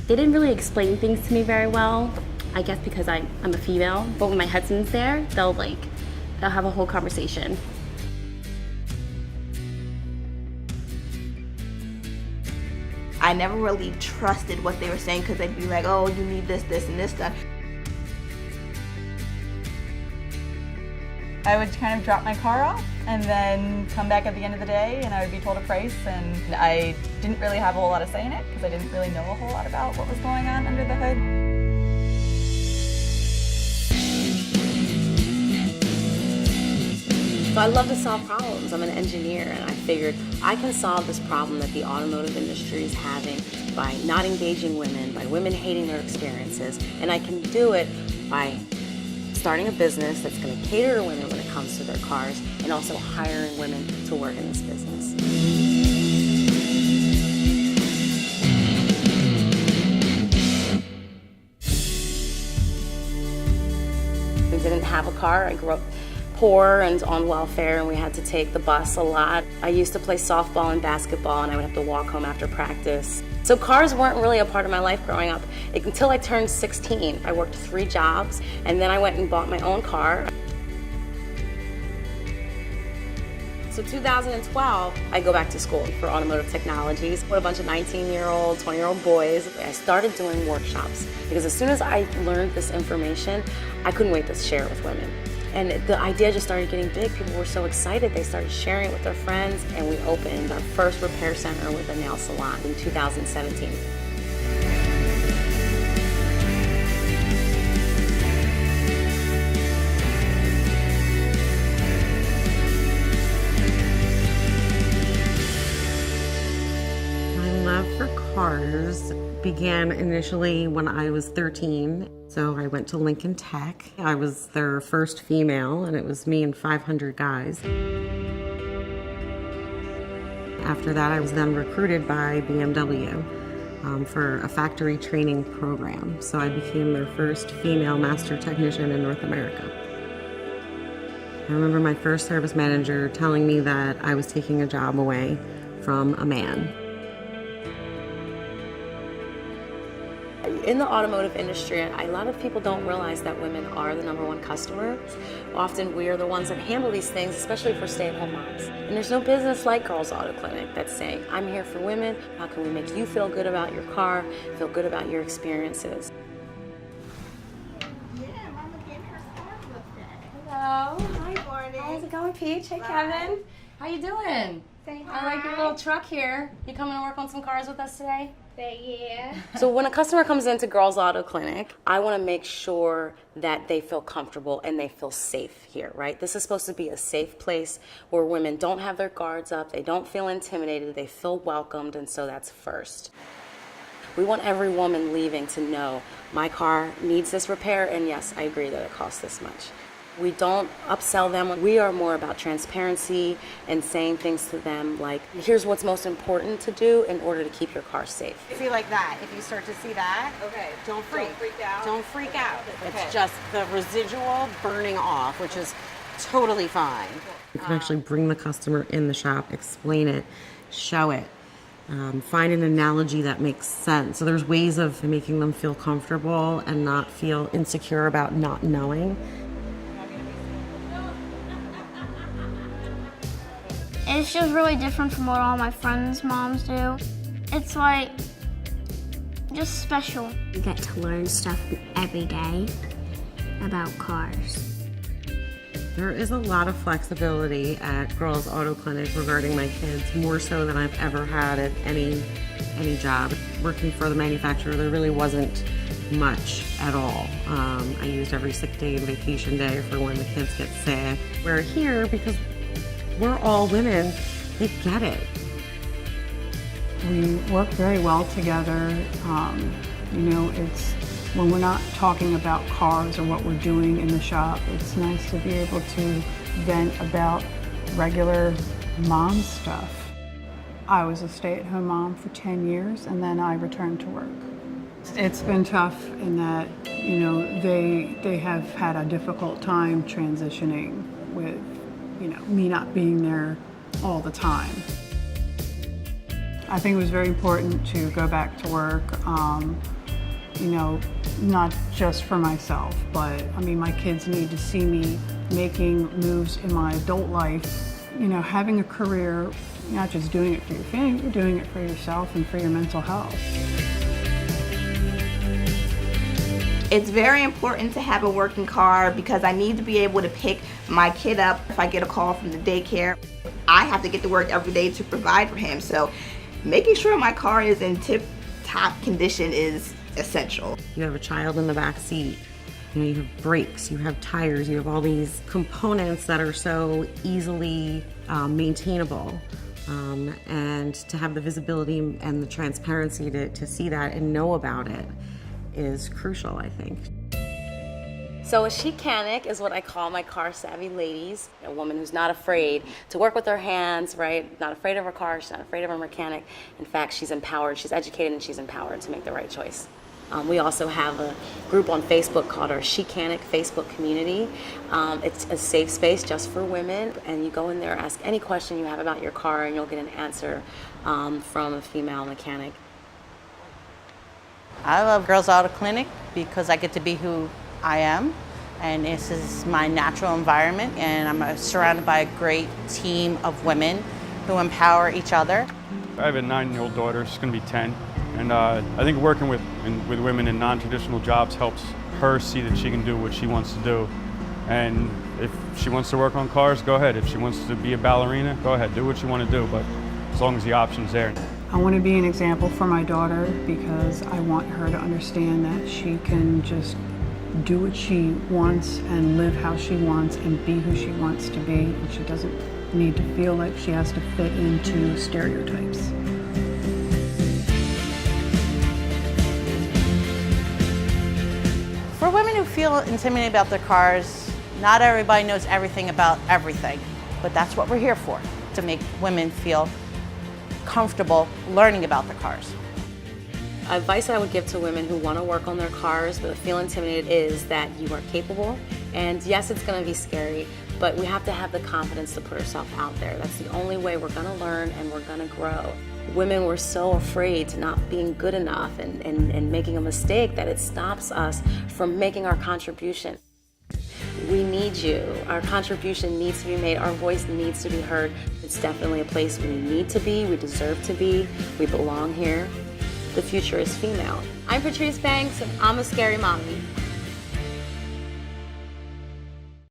They didn't really explain things to me very well, I guess because I'm a female, but when my husband's there, they'll have a whole conversation. I never really trusted what they were saying because they'd be like, oh, you need this, this, and this stuff. I would kind of drop my car off and then come back at the end of the day and I would be told a price, and I didn't really have a whole lot of say in it because I didn't really know a whole lot about what was going on under the hood. So I love to solve problems. I'm an engineer, and I figured I can solve this problem that the automotive industry is having by not engaging women, by women hating their experiences, and I can do it by starting a business that's going to cater to women when it comes to their cars, and also hiring women to work in this business. We didn't have a car. I grew up poor and on welfare, and we had to take the bus a lot. I used to play softball and basketball, and I would have to walk home after practice. So cars weren't really a part of my life growing up until I turned 16. I worked 3 jobs, and then I went and bought my own car. So 2012, I go back to school for automotive technologies with a bunch of 19-year-old, 20-year-old boys. I started doing workshops because as soon as I learned this information, I couldn't wait to share it with women. And the idea just started getting big. People were so excited. They started sharing it with their friends, and we opened our first repair center with a nail salon in 2017. My love for cars began initially when I was 13. So I went to Lincoln Tech. I was their first female, and it was me and 500 guys. After that, I was then recruited by BMW for a factory training program. So I became their first female master technician in North America. I remember my first service manager telling me that I was taking a job away from a man. In the automotive industry, a lot of people don't realize that women are the #1 customer. Often we are the ones that handle these things, especially for stay-at-home moms. And there's no business like Girls Auto Clinic that's saying, I'm here for women. How can we make you feel good about your car, feel good about your experiences? Hello. Hi, morning. How's it going, Peach? Hey, Kevin. How you doing? Say hi. I like your little truck here. You coming to work on some cars with us today? Yeah. So when a customer comes into Girls Auto Clinic, I want to make sure that they feel comfortable and they feel safe here, right? This is supposed to be a safe place where women don't have their guards up, they don't feel intimidated, they feel welcomed, and so that's first. We want every woman leaving to know, my car needs this repair, and yes, I agree that it costs this much. We don't upsell them. We are more about transparency and saying things to them like, here's what's most important to do in order to keep your car safe. See, like that. If you start to see that, Okay. don't freak. Don't freak out. Don't freak out. Okay. It's just the residual burning off, which is totally fine. You can actually bring the customer in the shop, explain it, show it, find an analogy that makes sense. So there's ways of making them feel comfortable and not feel insecure about not knowing. It's just really different from what all my friends' moms do. It's like just special. You get to learn stuff every day about cars. There is a lot of flexibility at Girls Auto Clinic regarding my kids, more so than I've ever had at any job. Working for the manufacturer, there really wasn't much at all. I used every sick day and vacation day for when the kids get sick. We're here because we're all women. They get it. We work very well together. You know, it's when we're not talking about cars or what we're doing in the shop, it's nice to be able to vent about regular mom stuff. I was a stay-at-home mom for 10 years, and then I returned to work. It's been tough in that, you know, they have had a difficult time transitioning with, you know, me not being there all the time. I think it was very important to go back to work, you know, not just for myself, but I mean, my kids need to see me making moves in my adult life. You know, having a career, you're not just doing it for your family, you're doing it for yourself and for your mental health. It's very important to have a working car because I need to be able to pick my kid up if I get a call from the daycare. I have to get to work every day to provide for him, so making sure my car is in tip-top condition is essential. You have a child in the back seat, you know, you have brakes, you have tires, you have all these components that are so easily maintainable. And to have the visibility and the transparency to see that and know about it is crucial, I think. So a sheCANic is what I call my car savvy ladies, a woman who's not afraid to work with her hands, right? Not afraid of her car, she's not afraid of her mechanic. In fact, she's empowered, she's educated, and she's empowered to make the right choice. We also have a group on Facebook called our sheCANic Facebook community. It's a safe space just for women, and you go in there, ask any question you have about your car, and you'll get an answer from a female mechanic. I love Girls Auto Clinic because I get to be who I am, and this is my natural environment, and I'm surrounded by a great team of women who empower each other. I have a 9-year-old daughter, she's going to be 10, and I think working with women in non-traditional jobs helps her see that she can do what she wants to do. And if she wants to work on cars, go ahead. If she wants to be a ballerina, go ahead, do what you want to do, but as long as the option's there. I want to be an example for my daughter because I want her to understand that she can just do what she wants and live how she wants and be who she wants to be, and she doesn't need to feel like she has to fit into stereotypes. For women who feel intimidated about their cars, not everybody knows everything about everything, but that's what we're here for, to make women feel comfortable learning about the cars. Advice I would give to women who want to work on their cars but feel intimidated is that you are capable, and yes, it's going to be scary, but we have to have the confidence to put ourselves out there. That's the only way we're going to learn and we're going to grow. Women were so afraid to not being good enough and making a mistake that it stops us from making our contribution. We need you. Our contribution needs to be made. Our voice needs to be heard. It's definitely a place we need to be. We deserve to be. We belong here. The future is female. I'm Patrice Banks, and I'm a scary mommy.